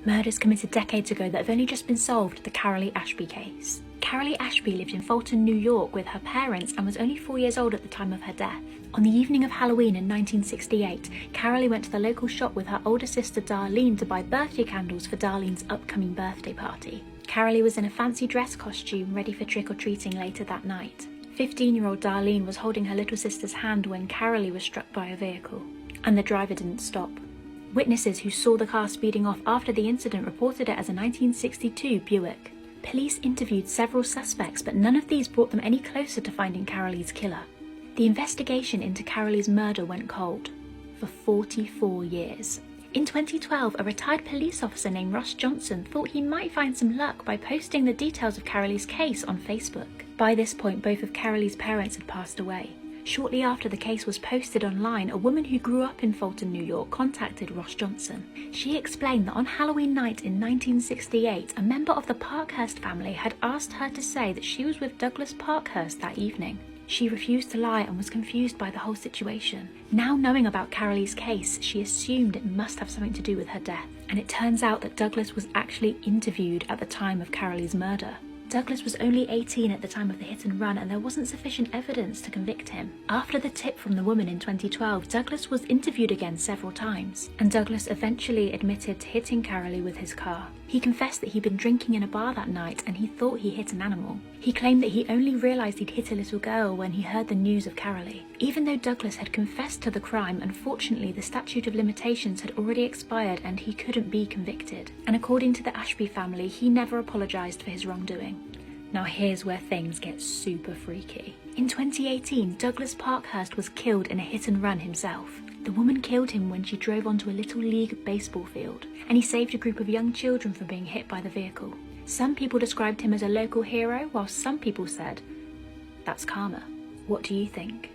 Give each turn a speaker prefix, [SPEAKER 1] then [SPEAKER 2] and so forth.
[SPEAKER 1] Murders committed decades ago that have only just been solved, the Carolee Ashby case. Carolee Ashby lived in Fulton, New York with her parents and was only 4 years old at the time of her death. On the evening of Halloween in 1968, Carolee went to the local shop with her older sister Darlene to buy birthday candles for Darlene's upcoming birthday party. Carolee was in a fancy dress costume ready for trick-or-treating later that night. 15-year-old Darlene was holding her little sister's hand when Carolee was struck by a vehicle, and the driver didn't stop. Witnesses who saw the car speeding off after the incident reported it as a 1962 Buick. Police interviewed several suspects, but none of these brought them any closer to finding Carolee's killer. The investigation into Carolee's murder went cold for 44 years. In 2012, a retired police officer named Ross Johnson thought he might find some luck by posting the details of Carolee's case on Facebook. By this point, both of Carolee's parents had passed away. Shortly after the case was posted online, a woman who grew up in Fulton, New York, contacted Ross Johnson. She explained that on Halloween night in 1968, a member of the Parkhurst family had asked her to say that she was with Douglas Parkhurst that evening. She refused to lie and was confused by the whole situation. Now knowing about Carolee's case, she assumed it must have something to do with her death. And it turns out that Douglas was actually interviewed at the time of Carolee's murder. Douglas was only 18 at the time of the hit and run, and there wasn't sufficient evidence to convict him. After the tip from the woman in 2012, Douglas was interviewed again several times, and Douglas eventually admitted to hitting Carolee with his car. He confessed that he'd been drinking in a bar that night and he thought he hit an animal. He claimed that he only realised he'd hit a little girl when he heard the news of Carolee. Even though Douglas had confessed to the crime, unfortunately the statute of limitations had already expired and he couldn't be convicted. And according to the Ashby family, he never apologised for his wrongdoing. Now here's where things get super freaky. In 2018, Douglas Parkhurst was killed in a hit and run himself. The woman killed him when she drove onto a little league baseball field, and he saved a group of young children from being hit by the vehicle. Some people described him as a local hero, while some people said, "That's karma." What do you think?